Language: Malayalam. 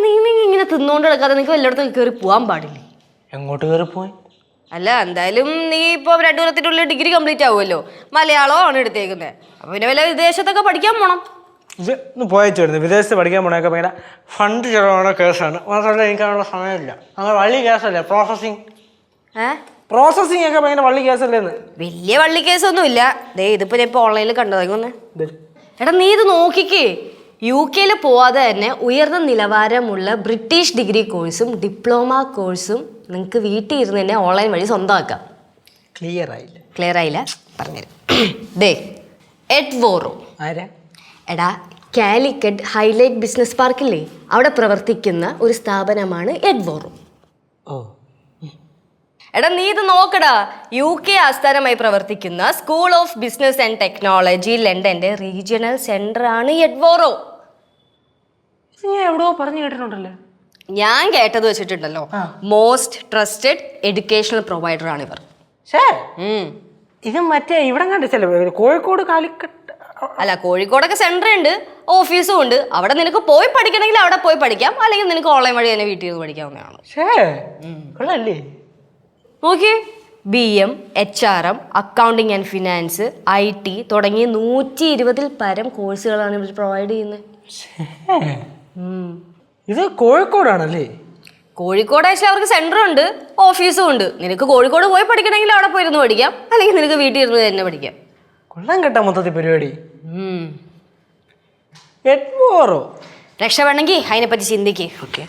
നീ ഇങ്ങനെ തിന്നുകൊണ്ട് കിടക്കാതെ നിനക്ക് എല്ലായിടത്തും കയറി പോകാൻ പാടില്ലേ? എങ്ങോട്ട് കയറിപ്പോയി? അല്ല, എന്തായാലും നീ ഇപ്പോൾ 2 കൊല്ലത്തിനുള്ളിൽ ഡിഗ്രി കംപ്ലീറ്റ് ആവുമല്ലോ. മലയാളമാണ് എടുത്തേക്കുന്നത്. അപ്പോൾ പിന്നെ വല്ല വിദേശത്തൊക്കെ പഠിക്കാൻ പോകണം. ഒന്ന് പോയച്ചു വിദേശത്ത് പഠിക്കാൻ പോണൊക്കെ ഭയങ്കര ഫണ്ട് ചിലവാണ് കേസാണ്. മാത്രമല്ല എനിക്കതിനുള്ള സമയമില്ല. അങ്ങനെ വള്ളി കേസല്ലേ പ്രോസസ്സിങ് ഒക്കെ ഭയങ്കര വള്ളി കേസല്ലേന്ന്. വലിയ വള്ളി കേസൊന്നും ഇല്ല. ഇതിപ്പോ ഞാൻ ഇപ്പോൾ ഓൺലൈനിൽ കണ്ടതാ. എടാ നീ ഇത് നോക്കിക്കേ. UK പോവാതെ തന്നെ ഉയർന്ന നിലവാരമുള്ള ബ്രിട്ടീഷ് ഡിഗ്രി കോഴ്സും ഡിപ്ലോമ കോഴ്സും നിങ്ങൾക്ക് വീട്ടിൽ ഇരുന്ന് തന്നെ ഓൺലൈൻ വഴി സ്വന്തമാക്കാം. ക്ലിയർ ആയില്ല പറഞ്ഞുതരാം. എഡ്വോറോ. ആരാ? എടാ, കാലിക്കറ്റ് ഹൈലൈറ്റ് ബിസിനസ് പാർക്കില്ലേ, അവിടെ പ്രവർത്തിക്കുന്ന ഒരു സ്ഥാപനമാണ് എഡ്വോറോ. എടാ നീ ഇത് നോക്കടാ. UK ആസ്ഥാനമായി പ്രവർത്തിക്കുന്ന school of business and technology ലണ്ടന്റെ റീജിയണൽ സെന്റർ ആണ് എഡ്വോറോ. ഞാൻ എവിടെയോ പറഞ്ഞു കേട്ടിട്ടുണ്ടല്ലോ. ഞാൻ കേട്ടത് വെച്ചിട്ടുണ്ടല്ലോ, മോസ്റ്റ് ട്രസ്റ്റഡ് എഡ്യൂക്കേഷണൽ പ്രൊവൈഡർ ആണ് ഇവർ. ഇത് മറ്റേ ഇവിടെ കണ്ടിച്ചല്ലേ കോഴിക്കോട് കാലിക്കറ്റ്? അല്ല, കോഴിക്കോടൊക്കെ സെന്റർ ഉണ്ട്, ഓഫീസും ഉണ്ട്. അവിടെ നിനക്ക് പോയി പഠിക്കണമെങ്കിൽ അവിടെ പോയി പഠിക്കാം, അല്ലെങ്കിൽ നിനക്ക് ഓൺലൈൻ വഴി തന്നെ വീട്ടിൽ നിന്ന് പഠിക്കാവുന്നതാണ്. നോക്കിയേ, BM, HRM, accounting and finance, IT തുടങ്ങിയ 120-ൽ പരം കോഴ്സുകളാണ് ഇവർ പ്രൊവൈഡ് ചെയ്യുന്നത്. ഇത് കോഴിക്കോടാണല്ലേ? കോഴിക്കോട് ആക്ച്വലി അവർക്ക് സെന്ററും ഉണ്ട്, ഓഫീസും ഉണ്ട്. നിനക്ക് കോഴിക്കോട് പോയി പഠിക്കണമെങ്കിൽ അവിടെ പോയിരുന്ന് പഠിക്കാം, അല്ലെങ്കിൽ നിനക്ക് വീട്ടിൽ ഇരുന്ന് തന്നെ പഠിക്കാം. കൊള്ളാൻ കേട്ടാ മൊത്തത്തിൽ പരിപാടി. എഡ്വോറോ രക്ഷപ്പെടണമെങ്കിൽ അതിനെപ്പറ്റി ചിന്തിക്കേ. ഓക്കെ.